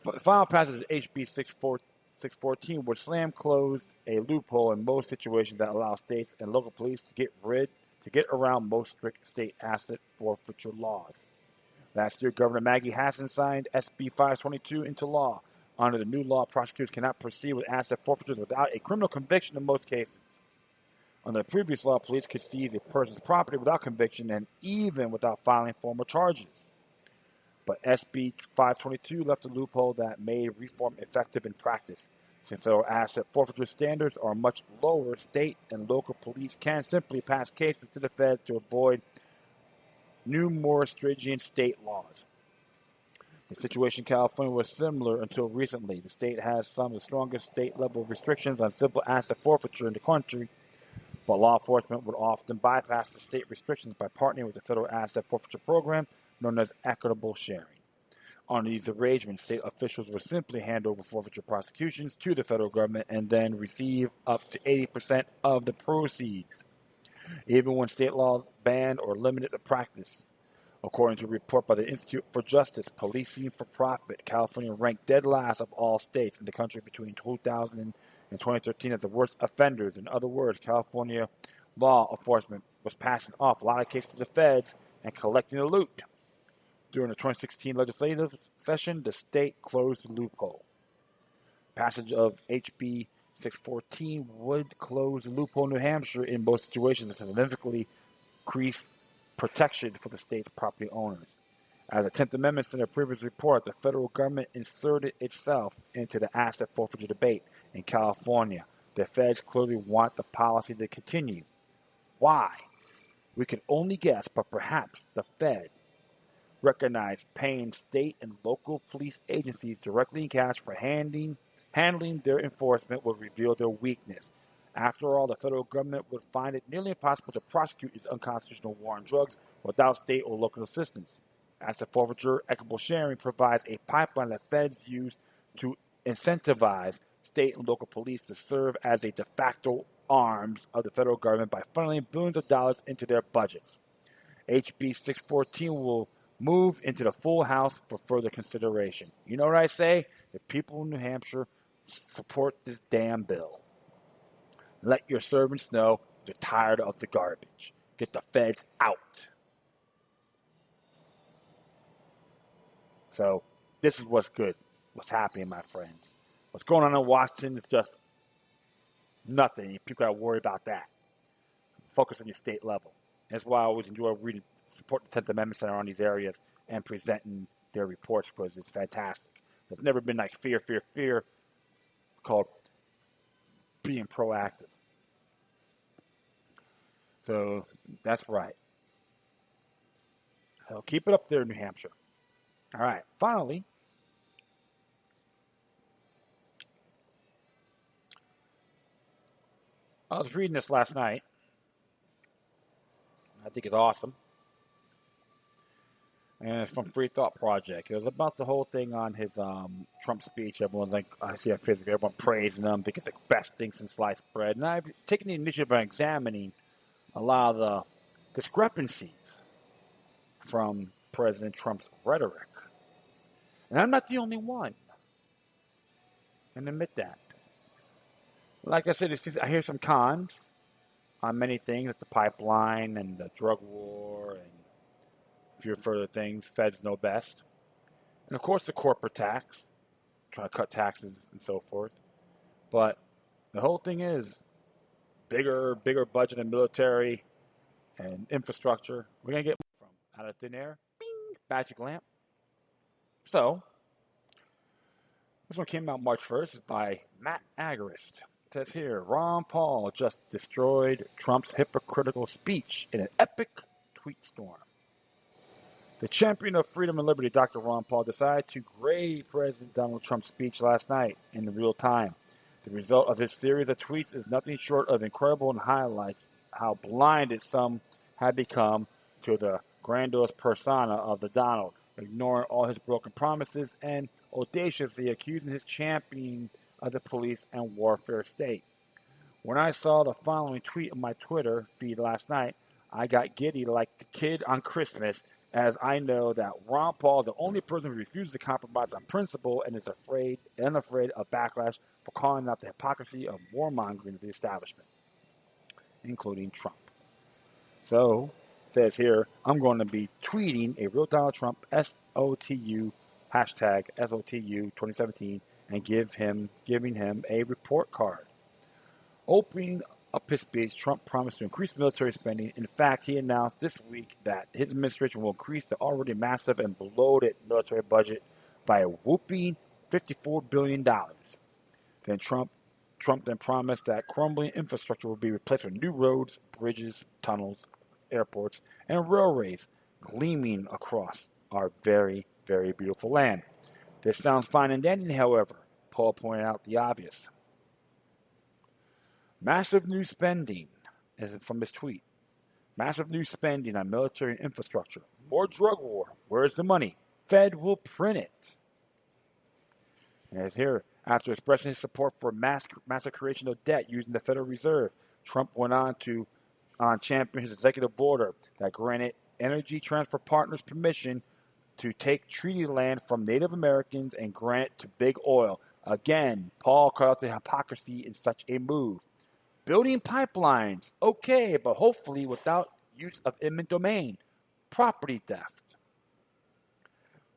The final passage of HB 614 would slam closed a loophole in most situations that allow states and local police to get around most strict state asset forfeiture laws. Last year, Governor Maggie Hassan signed SB 522 into law. Under the new law, prosecutors cannot proceed with asset forfeitures without a criminal conviction in most cases. Under the previous law, police could seize a person's property without conviction and even without filing formal charges. But SB 522 left a loophole that made reform effective in practice. Since federal asset forfeiture standards are much lower, state and local police can simply pass cases to the feds to avoid new, more stringent state laws. The situation in California was similar until recently. The state has some of the strongest state-level restrictions on civil asset forfeiture in the country, But law enforcement would often bypass the state restrictions by partnering with the federal asset forfeiture program known as equitable sharing. Under these arrangements, state officials would simply hand over forfeiture prosecutions to the federal government and then receive up to 80% of the proceeds, even when state laws banned or limited the practice. According to a report by the Institute for Justice, Policing for Profit, California ranked dead last of all states in the country between 2000 and 2013 as the worst offenders. In other words, California law enforcement was passing off a lot of cases to the feds and collecting the loot. During the 2016 legislative session, the state closed the loophole. Passage of HB 614 would close the loophole in New Hampshire in both situations and significantly increase protection for the state's property owners. As the 10th Amendment said in a previous report, the federal government inserted itself into the asset forfeiture debate in California. The feds clearly want the policy to continue. Why? We can only guess, but perhaps the Fed recognize paying state and local police agencies directly in cash for handling their enforcement would reveal their weakness. After all, the federal government would find it nearly impossible to prosecute its unconstitutional war on drugs without state or local assistance. Asset forfeiture, equitable sharing provides a pipeline that feds use to incentivize state and local police to serve as a de facto arms of the federal government by funneling billions of dollars into their budgets. HB 614 will move into the full House for further consideration. You know what I say? The people in New Hampshire support this damn bill. Let your servants know they're tired of the garbage. Get the feds out. So this is what's good, what's happening, my friends. What's going on in Washington is just nothing. People got to worry about that. Focus on your state level. That's why I always enjoy reading, support the 10th Amendment Center on these areas and presenting their reports because it's fantastic. There's never been like fear. It's called being proactive. So that's right. So keep it up there, New Hampshire. All right. Finally, I was reading this last night. I think it's awesome. And it's from Free Thought Project. It was about the whole thing on his Trump speech. Everyone's like, I see on Facebook, everyone praising him, think it's the best thing since sliced bread. And I've taken the initiative of examining a lot of the discrepancies from President Trump's rhetoric. And I'm not the only one. And admit that. Like I said, I hear some cons on many things, like the pipeline and the drug war and a few further things. Feds know best. And, of course, the corporate tax, trying to cut taxes and so forth. But the whole thing is bigger budget in military and infrastructure. We're going to get from out of thin air. Bing! Magic lamp. So, this one came out March 1st by Matt Agarist. It says here, Ron Paul just destroyed Trump's hypocritical speech in an epic tweet storm. The champion of freedom and liberty, Dr. Ron Paul, decided to grade President Donald Trump's speech last night in real time. The result of his series of tweets is nothing short of incredible and highlights how blinded some had become to the grandiose persona of the Donald, ignoring all his broken promises and audaciously accusing his champion of the police and warfare state. When I saw the following tweet on my Twitter feed last night, I got giddy like the kid on Christmas, as I know that Ron Paul is the only person who refuses to compromise on principle and is unafraid of backlash for calling out the hypocrisy of warmongering of the establishment, including Trump. So, it says here, I'm going to be tweeting a real Donald Trump SOTU, hashtag SOTU 2017, and giving him a report card. Opening up his speech, Trump promised to increase military spending. In fact, he announced this week that his administration will increase the already massive and bloated military budget by a whopping $54 billion. Then Trump then promised that crumbling infrastructure will be replaced with new roads, bridges, tunnels, airports, and railways gleaming across our very, very beautiful land. This sounds fine and dandy, however. Paul pointed out the obvious. Massive new spending, This is from his tweet. Massive new spending on military infrastructure. More drug war. Where's the money? Fed will print it. And it's here. After expressing his support for massive creation of debt using the Federal Reserve, Trump went on to champion his executive order that granted Energy Transfer Partners permission to take treaty land from Native Americans and grant it to big oil. Again, Paul called out the hypocrisy in such a move. Building pipelines, okay, but hopefully without use of eminent domain, property theft.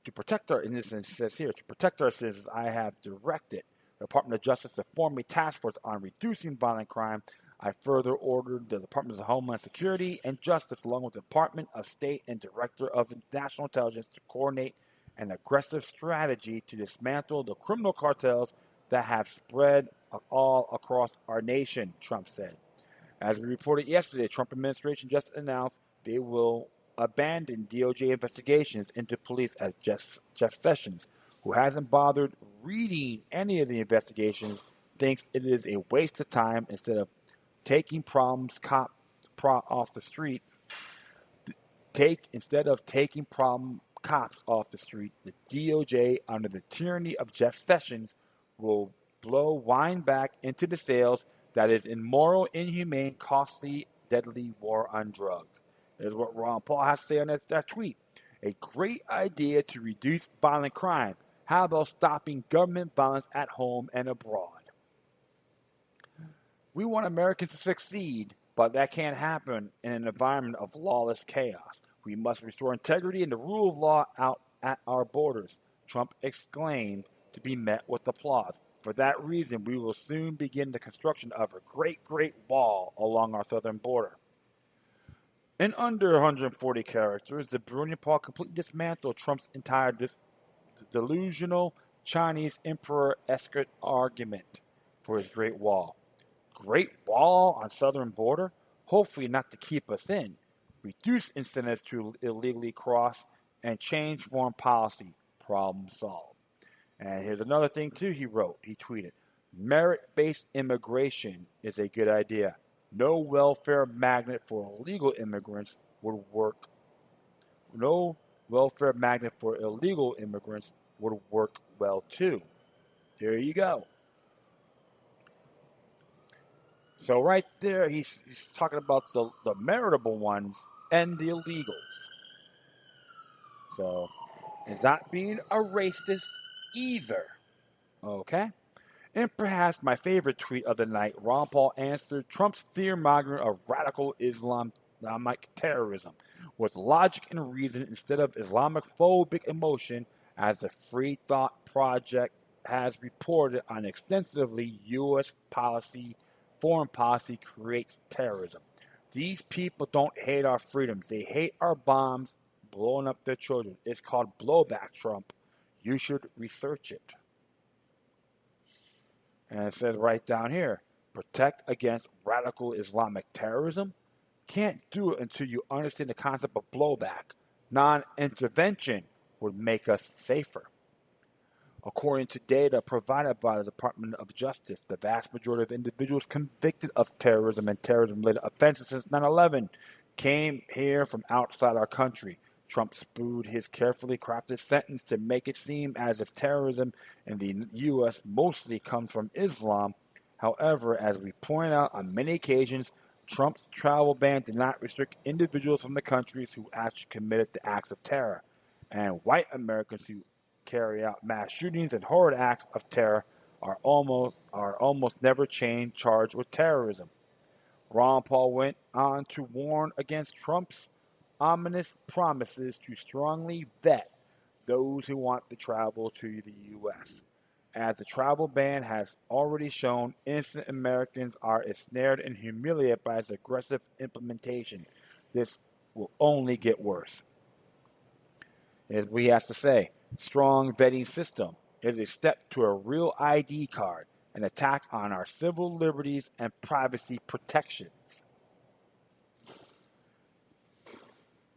To protect our, and this says here, to protect our citizens, I have directed the Department of Justice to form a task force on reducing violent crime. I further ordered the Departments of Homeland Security and Justice, along with the Department of State and Director of National Intelligence, to coordinate an aggressive strategy to dismantle the criminal cartels that have spread all across our nation, Trump said. As we reported yesterday, Trump administration just announced they will abandon DOJ investigations into police as Jeff Sessions, who hasn't bothered reading any of the investigations, thinks it is a waste of time instead of taking off the streets. Instead of taking problem cops off the street, the DOJ, under the tyranny of Jeff Sessions, will blow wine back into the sails that is immoral, inhumane, costly, deadly war on drugs. Is what Ron Paul has to say on that tweet. A great idea to reduce violent crime. How about stopping government violence at home and abroad? We want Americans to succeed, but that can't happen in an environment of lawless chaos. We must restore integrity and the rule of law out at our borders, Trump exclaimed, to be met with applause. For that reason, we will soon begin the construction of a great, great wall along our southern border. In under 140 characters, the brilliant Paul completely dismantled Trump's entire delusional Chinese emperor-esque argument for his Great Wall. Great Wall on southern border? Hopefully not to keep us in. Reduce incentives to illegally cross and change foreign policy. Problem solved. And here's another thing, too, he wrote. He tweeted, merit-based immigration is a good idea. No welfare magnet for illegal immigrants would work. No welfare magnet for illegal immigrants would work well, too. There you go. So right there, he's talking about the meritable ones and the illegals. So, it's not being a racist either. Okay? And perhaps my favorite tweet of the night, Ron Paul answered Trump's fear-mongering of radical Islamic terrorism with logic and reason instead of Islamophobic emotion, as the Free Thought Project has reported on extensively. U.S. foreign policy creates terrorism. These people don't hate our freedoms. They hate our bombs blowing up their children. It's called blowback, Trump. You should research it. And it says right down here, protect against radical Islamic terrorism. Can't do it until you understand the concept of blowback. Non-intervention would make us safer. According to data provided by the Department of Justice, the vast majority of individuals convicted of terrorism and terrorism-related offenses since 9/11 came here from outside our country. Trump spewed his carefully crafted sentence to make it seem as if terrorism in the U.S. mostly comes from Islam. However, as we point out on many occasions, Trump's travel ban did not restrict individuals from the countries who actually committed the acts of terror. And white Americans who carry out mass shootings and horrid acts of terror are almost never charged with terrorism. Ron Paul went on to warn against Trump's ominous promises to strongly vet those who want to travel to the U.S. As the travel ban has already shown, innocent Americans are ensnared and humiliated by its aggressive implementation. This will only get worse. As we have to say, strong vetting system is a step to a real ID card, an attack on our civil liberties and privacy protections.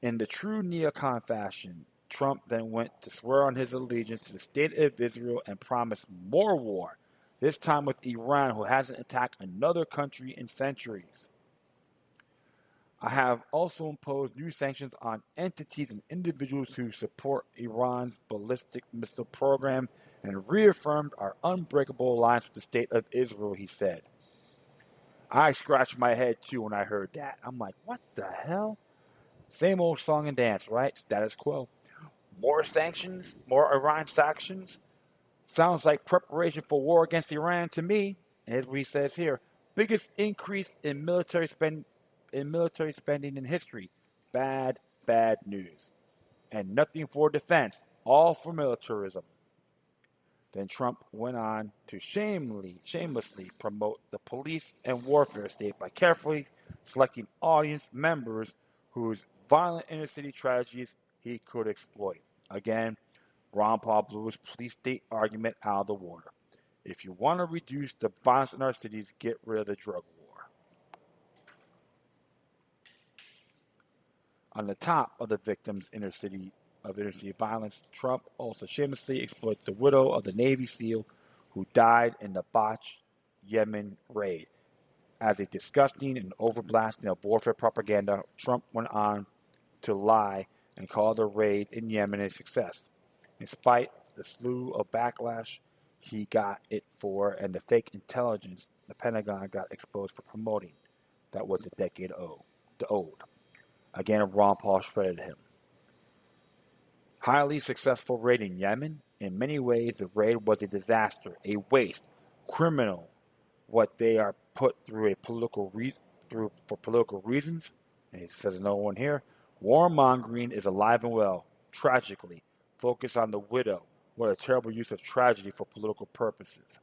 In the true neocon fashion, Trump then went to swear on his allegiance to the state of Israel and promised more war, this time with Iran, who hasn't attacked another country in centuries. I have also imposed new sanctions on entities and individuals who support Iran's ballistic missile program and reaffirmed our unbreakable alliance with the State of Israel, he said. I scratched my head too when I heard that. I'm like, what the hell? Same old song and dance, right? Status quo. More sanctions? More Iran sanctions? Sounds like preparation for war against Iran to me. And here's what he says here. Biggest increase in military spending in history. Bad, bad news. And nothing for defense. All for militarism. Then Trump went on to shamelessly promote the police and warfare state by carefully selecting audience members whose violent inner-city tragedies he could exploit. Again, Ron Paul blew his police state argument out of the water. If you want to reduce the violence in our cities, get rid of the drug war. On the top of the victims' inner city violence, Trump also shamelessly exploited the widow of the Navy SEAL who died in the botched Yemen raid. As a disgusting and overblasting of warfare propaganda, Trump went on to lie and call the raid in Yemen a success. In spite of the slew of backlash he got it for and the fake intelligence the Pentagon got exposed for promoting that was a decade old. Again, Ron Paul shredded him. Highly successful raid in Yemen. In many ways, the raid was a disaster, a waste, criminal. What they are put through for political reasons. And he says another one here. Warmongering is alive and well. Tragically, focus on the widow. What a terrible use of tragedy for political purposes.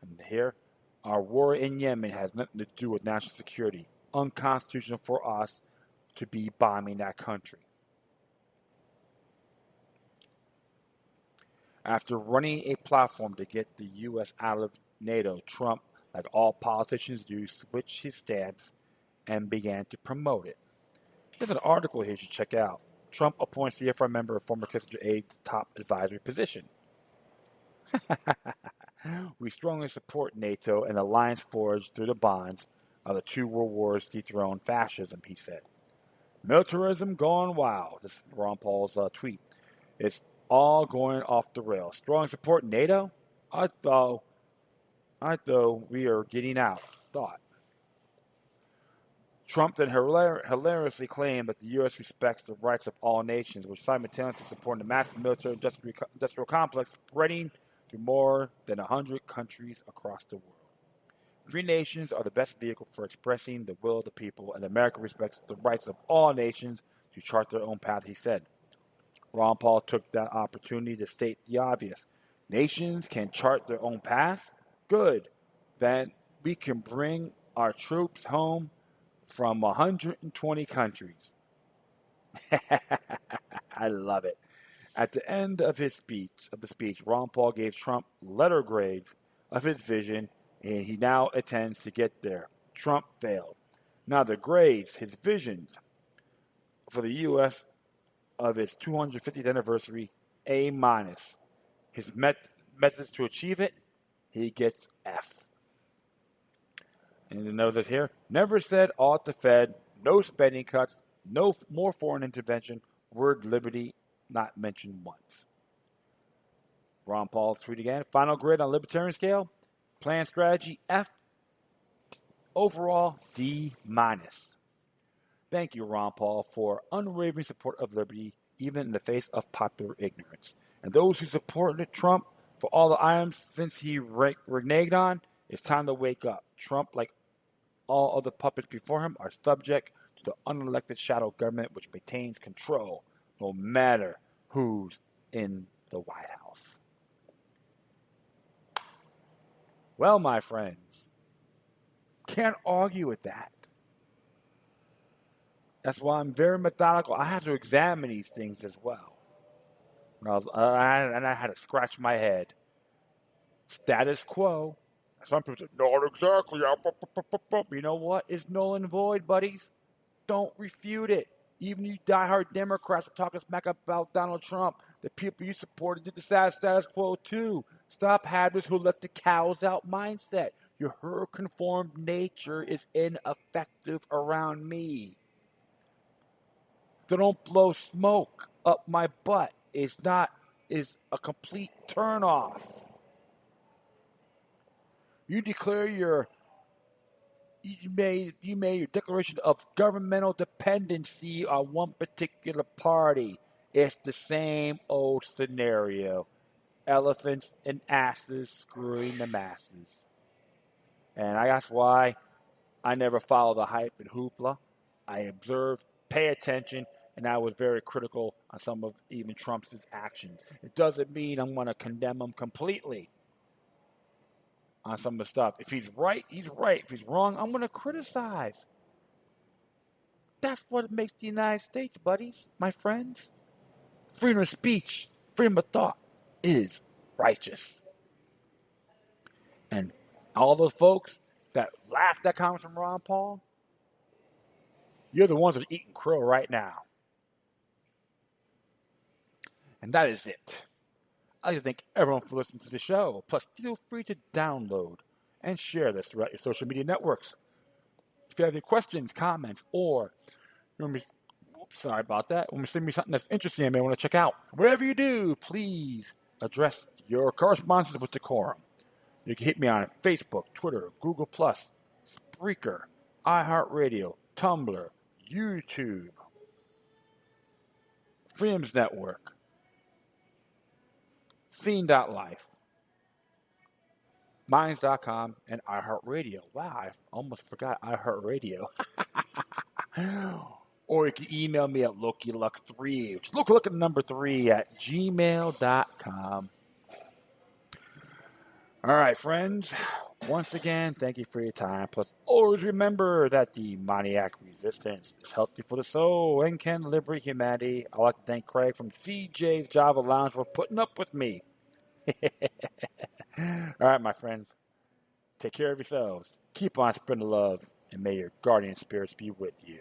And here, our war in Yemen has nothing to do with national security. Unconstitutional for us to be bombing that country. After running a platform to get the U.S. out of NATO, Trump, like all politicians do, switched his stance and began to promote it. There's an article here you should check out. Trump appoints CFR member of former Kissinger aide's top advisory position. We strongly support NATO and alliance forged through the bonds of the two world wars dethroned fascism, he said. Militarism gone wild. This is Ron Paul's tweet. It's all going off the rails. Strong support NATO? I thought we are getting out. Thought. Trump then hilariously claimed that the U.S. respects the rights of all nations, which simultaneously supporting the massive military industrial complex spreading to more than 100 countries across the world. Free nations are the best vehicle for expressing the will of the people, and America respects the rights of all nations to chart their own path, he said. Ron Paul took that opportunity to state the obvious. Nations can chart their own path? Good. Then we can bring our troops home from 120 countries. I love it. At the end of the speech, Ron Paul gave Trump letter grades of his vision, and he now intends to get there. Trump failed. Now the grades, his visions for the U.S. of his 250th anniversary, A-. His methods to achieve it, he gets F. And the notice here, never said all at the Fed, no spending cuts, no more foreign intervention, word liberty not mentioned once. Ron Paul tweet again, final grade on libertarian scale, plan strategy F, overall D-. Thank you, Ron Paul, for unwavering support of liberty, even in the face of popular ignorance. And those who supported Trump for all the items since he reneged on, it's time to wake up. Trump, like all other puppets before him, are subject to the unelected shadow government which maintains control no matter who's in the White House. Well, my friends, can't argue with that. That's why I'm very methodical. I have to examine these things as well. I had to scratch my head. Status quo. Some people say, not exactly. You know what? It's null and void, buddies. Don't refute it. Even you diehard Democrats are talking smack about Donald Trump. The people you supported did the status quo too. Stop having who let the cows out mindset. Your herd-conformed nature is ineffective around me. Don't blow smoke up my butt is a complete turnoff. You made your declaration of governmental dependency on one particular party. It's the same old scenario. Elephants and asses screwing the masses. And that's why I never follow the hype and hoopla. I observe, pay attention, and I was very critical on some of even Trump's actions. It doesn't mean I'm going to condemn him completely on some of the stuff. If he's right, he's right. If he's wrong, I'm going to criticize. That's what makes the United States, buddies, my friends. Freedom of speech, freedom of thought is righteous. And all those folks that laughed at comments from Ron Paul, you're the ones that are eating crow right now. And that is it. I'd like to thank everyone for listening to the show. Plus, feel free to download and share this throughout your social media networks. If you have any questions, comments, or you want me, sorry about that, want me to send me something that's interesting and may want to check out, whatever you do, please address your correspondences with decorum. You can hit me on Facebook, Twitter, Google+, Spreaker, iHeartRadio, Tumblr, YouTube, Freedoms Network, Scene.life, Minds.com, and iHeartRadio. Wow, I almost forgot iHeartRadio. Or you can email me at LokiLuck3, which is LokiLuck3 at gmail.com. All right, friends. Once again, thank you for your time. Plus, always remember that the demoniac resistance is healthy for the soul and can liberate humanity. I'd like to thank Craig from CJ's Java Lounge for putting up with me. All right, my friends. Take care of yourselves. Keep on spreading love, and may your guardian spirits be with you.